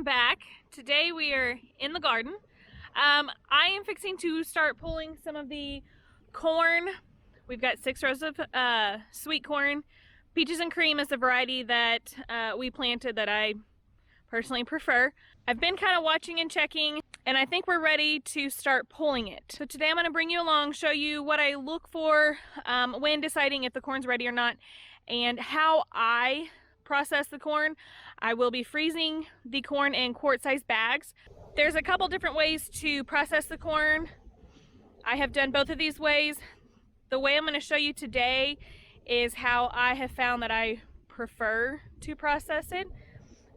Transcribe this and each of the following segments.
back. Today we are in the garden. I am fixing to start pulling some of the corn. We've got 6 rows of sweet corn. Peaches and Cream is the variety that we planted that I personally prefer. I've been kind of watching and checking, and I think we're ready to start pulling it. So today I'm going to bring you along, show you what I look for when deciding if the corn's ready or not, and how I process the corn. I will be freezing the corn in quart-sized bags. There's a couple different ways to process the corn. I have done both of these ways. The way I'm going to show you today is how I have found that I prefer to process it.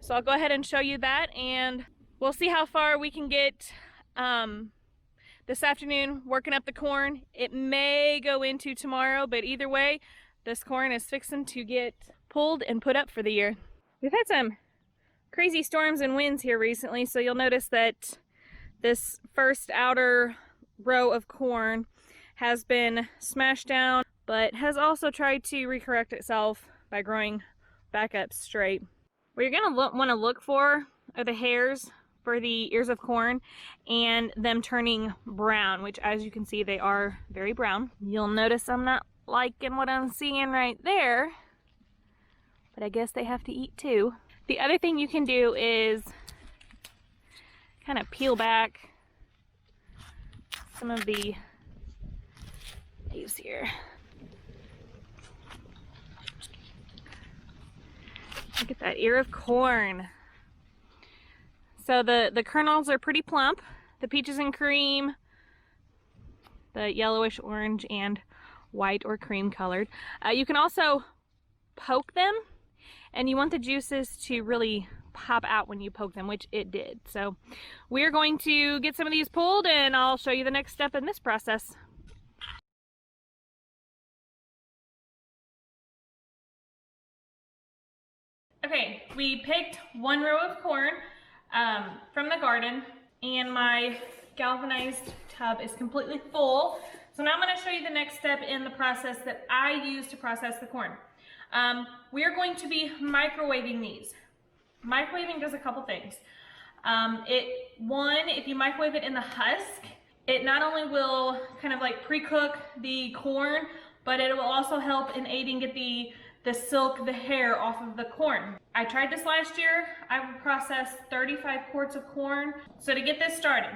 So I'll go ahead and show you that, and we'll see how far we can get this afternoon working up the corn. It may go into tomorrow, but either way, this corn is fixing to get pulled and put up for the year. We've had some crazy storms and winds here recently, so you'll notice that this first outer row of corn has been smashed down, but has also tried to recorrect itself by growing back up straight. What you're going to want to look for are the hairs for the ears of corn and them turning brown, which as you can see they are very brown. You'll notice I'm not liking what I'm seeing right there, but I guess they have to eat too. The other thing you can do is kind of peel back some of the leaves here. Look at that ear of corn. So the kernels are pretty plump. The Peaches and Cream, the yellowish orange and white or cream colored. You can also poke them, and you want the juices to really pop out when you poke them, which it did. So we're going to get some of these pulled, and I'll show you the next step in this process. Okay, we picked 1 row of corn from the garden, and my galvanized tub is completely full. So now I'm going to show you the next step in the process that I use to process the corn. We are going to be microwaving these. Microwaving does a couple things. One, if you microwave it in the husk, it not only will kind of like pre-cook the corn, but it will also help in aiding get the silk, the hair off of the corn. I tried this last year. I would process 35 quarts of corn. So to get this started,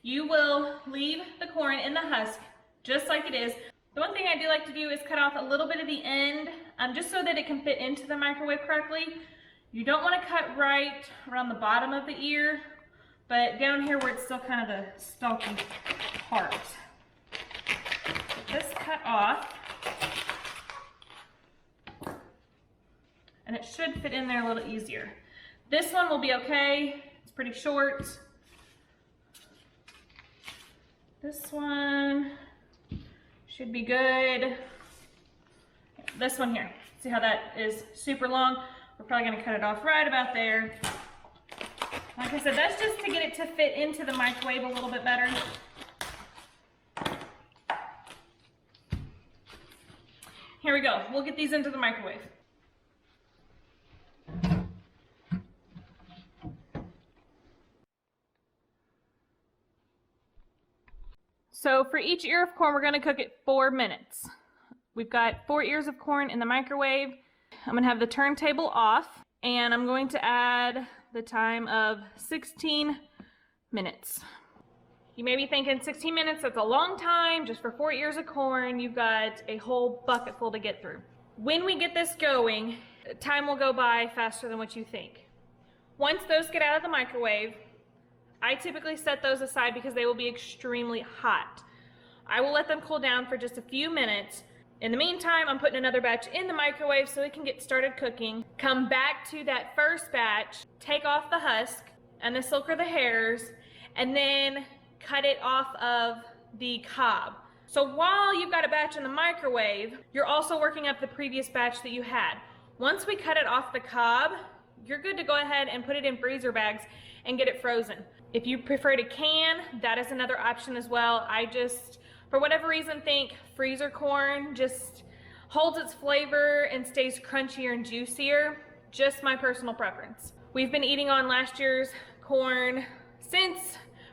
you will leave the corn in the husk just like it is. The one thing I do like to do is cut off a little bit of the end just so that it can fit into the microwave correctly. You don't want to cut right around the bottom of the ear, but down here where it's still kind of the stalky part. Get this cut off, and it should fit in there a little easier. This one will be okay. It's pretty short. This one should be good. This one here, see how that is super long? We're probably gonna cut it off right about there. Like I said, that's just to get it to fit into the microwave a little bit better. Here we go, we'll get these into the microwave. So for each ear of corn, we're going to cook it 4 minutes. We've got 4 ears of corn in the microwave. I'm going to have the turntable off, and I'm going to add the time of 16 minutes. You may be thinking 16 minutes, that's a long time just for 4 ears of corn. You've got a whole bucket full to get through. When we get this going, time will go by faster than what you think. Once those get out of the microwave, I typically set those aside because they will be extremely hot. I will let them cool down for just a few minutes. In the meantime, I'm putting another batch in the microwave so it can get started cooking. Come back to that first batch, take off the husk and the silk or the hairs, and then cut it off of the cob. So while you've got a batch in the microwave, you're also working up the previous batch that you had. Once we cut it off the cob, you're good to go ahead and put it in freezer bags and get it frozen. If you prefer to can, that is another option as well. I just, for whatever reason, think freezer corn just holds its flavor and stays crunchier and juicier. Just my personal preference. We've been eating on last year's corn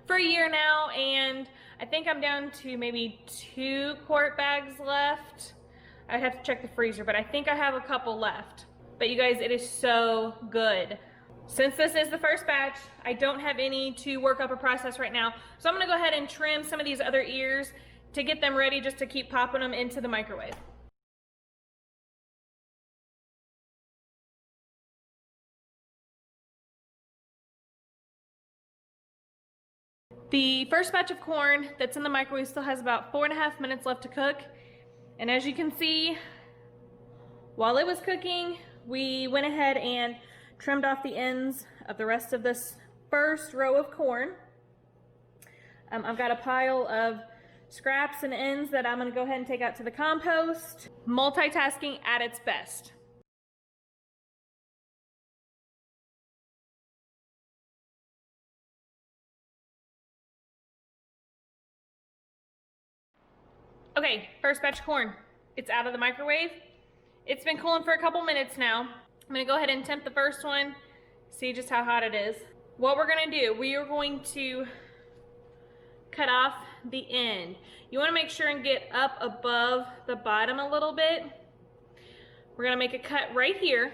for a year now, and I think I'm down to maybe 2 quart bags left. I'd have to check the freezer, but I think I have a couple left. But you guys, it is so good. Since this is the first batch, I don't have any to work up a process right now. So I'm gonna go ahead and trim some of these other ears to get them ready just to keep popping them into the microwave. The first batch of corn that's in the microwave still has about 4.5 minutes left to cook. And as you can see, while it was cooking, we went ahead and trimmed off the ends of the rest of this first row of corn. I've got a pile of scraps and ends that I'm gonna go ahead and take out to the compost. Multitasking at its best. Okay, first batch of corn. It's out of the microwave. It's been cooling for a couple minutes now. I'm gonna go ahead and temp the first one, see just how hot it is. What we're gonna do, we are going to cut off the end. You wanna make sure and get up above the bottom a little bit. We're gonna make a cut right here.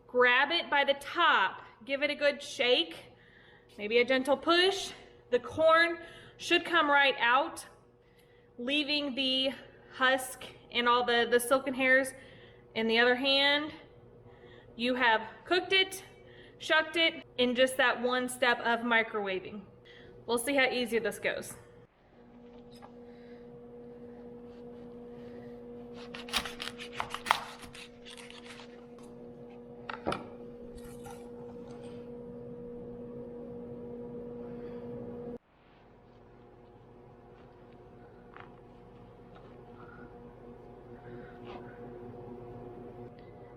Grab it by the top, give it a good shake, maybe a gentle push. The corn should come right out, leaving the husk and all the silken hairs in the other hand. You have cooked it, shucked it in just that one step of microwaving. We'll see how easy this goes.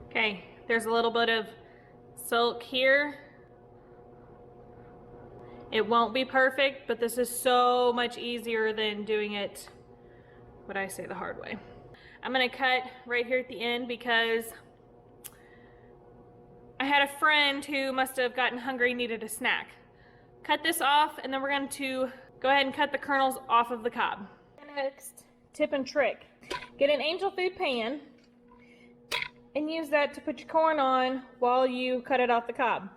Okay, there's a little bit of silk here. It won't be perfect, but this is so much easier than doing it, what I say, the hard way. I'm gonna cut right here at the end because I had a friend who must have gotten hungry, needed a snack. Cut this off, and then we're going to go ahead and cut the kernels off of the cob. Next tip and trick, get an Angel Food pan and use that to put your corn on while you cut it off the cob.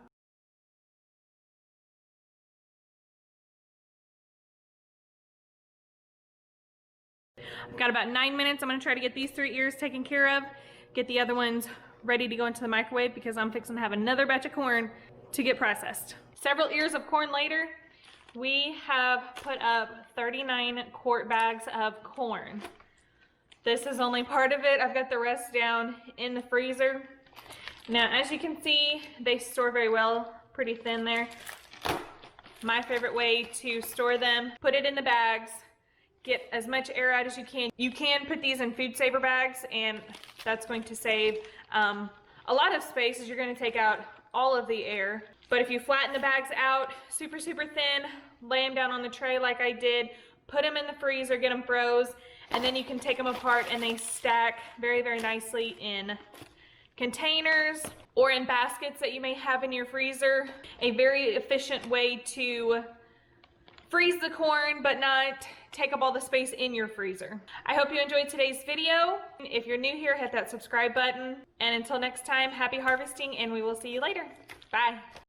I've got about 9 minutes. I'm gonna try to get these 3 ears taken care of, get the other ones ready to go into the microwave because I'm fixing to have another batch of corn to get processed. Several ears of corn later, we have put up 39 quart bags of corn. This is only part of it. I've got the rest down in the freezer. Now, as you can see, they store very well, pretty thin there. My favorite way to store them, put it in the bags, get as much air out as you can. You can put these in food saver bags, and that's going to save a lot of space as you're going to take out all of the air. But if you flatten the bags out super, super thin, lay them down on the tray like I did, put them in the freezer, get them froze, and then you can take them apart and they stack very, very nicely in containers or in baskets that you may have in your freezer. A very efficient way to freeze the corn but not take up all the space in your freezer. I hope you enjoyed today's video. If you're new here, hit that subscribe button. And until next time, happy harvesting, and we will see you later. Bye.